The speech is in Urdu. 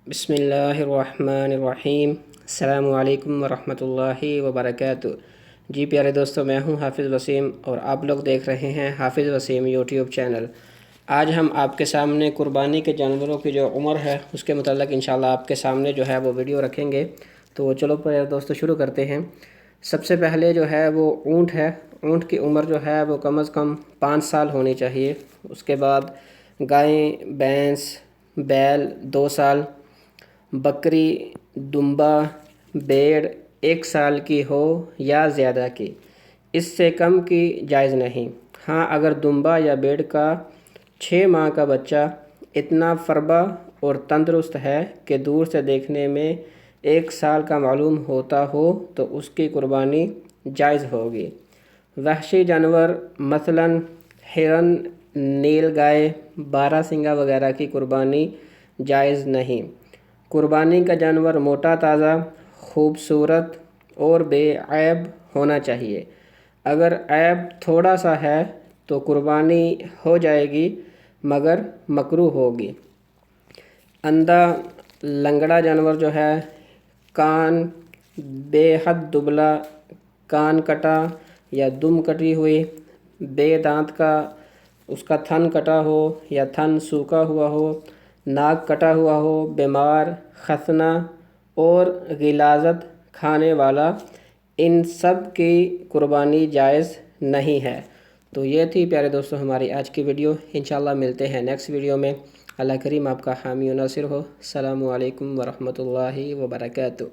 بسم اللہ الرحمن الرحیم۔ السلام علیکم ورحمۃ اللہ وبرکاتہ۔ جی پیارے دوستو، میں ہوں حافظ وسیم اور آپ لوگ دیکھ رہے ہیں حافظ وسیم یوٹیوب چینل۔ آج ہم آپ کے سامنے قربانی کے جانوروں کی جو عمر ہے اس کے متعلق انشاءاللہ آپ کے سامنے جو ہے وہ ویڈیو رکھیں گے۔ تو چلو پیارے دوستو شروع کرتے ہیں۔ سب سے پہلے جو ہے وہ اونٹ ہے۔ اونٹ کی عمر جو ہے وہ کم از کم 5 سال ہونی چاہیے۔ اس کے بعد گائیں، بھینس، بیل 2 سال، بکری، دمبا، بھیڑ 1 سال کی ہو یا زیادہ کی، اس سے کم کی جائز نہیں۔ ہاں، اگر دمبا یا بھیڑ کا 6 ماہ کا بچہ اتنا فربا اور تندرست ہے کہ دور سے دیکھنے میں 1 سال کا معلوم ہوتا ہو تو اس کی قربانی جائز ہوگی۔ وحشی جانور مثلاً ہرن، نیل گائے، بارہ سنگا وغیرہ کی قربانی جائز نہیں۔ قربانی کا جانور موٹا تازہ، خوبصورت اور بے عیب ہونا چاہیے۔ اگر عیب تھوڑا سا ہے تو قربانی ہو جائے گی مگر مکروہ ہوگی۔ اندھا لنگڑا جانور جو ہے، کان بے حد دبلا، کان کٹا یا دم کٹی ہوئی، بے دانت کا، اس کا تھن کٹا ہو یا تھن سوکھا ہوا ہو، ناک کٹا ہوا ہو، بیمار، ختنہ اور غلاظت کھانے والا، ان سب کی قربانی جائز نہیں ہے۔ تو یہ تھی پیارے دوستو ہماری آج کی ویڈیو۔ انشاءاللہ ملتے ہیں نیکسٹ ویڈیو میں۔ اللہ کریم آپ کا حامی و ناصر ہو۔ السلام علیکم ورحمۃ اللہ وبرکاتہ۔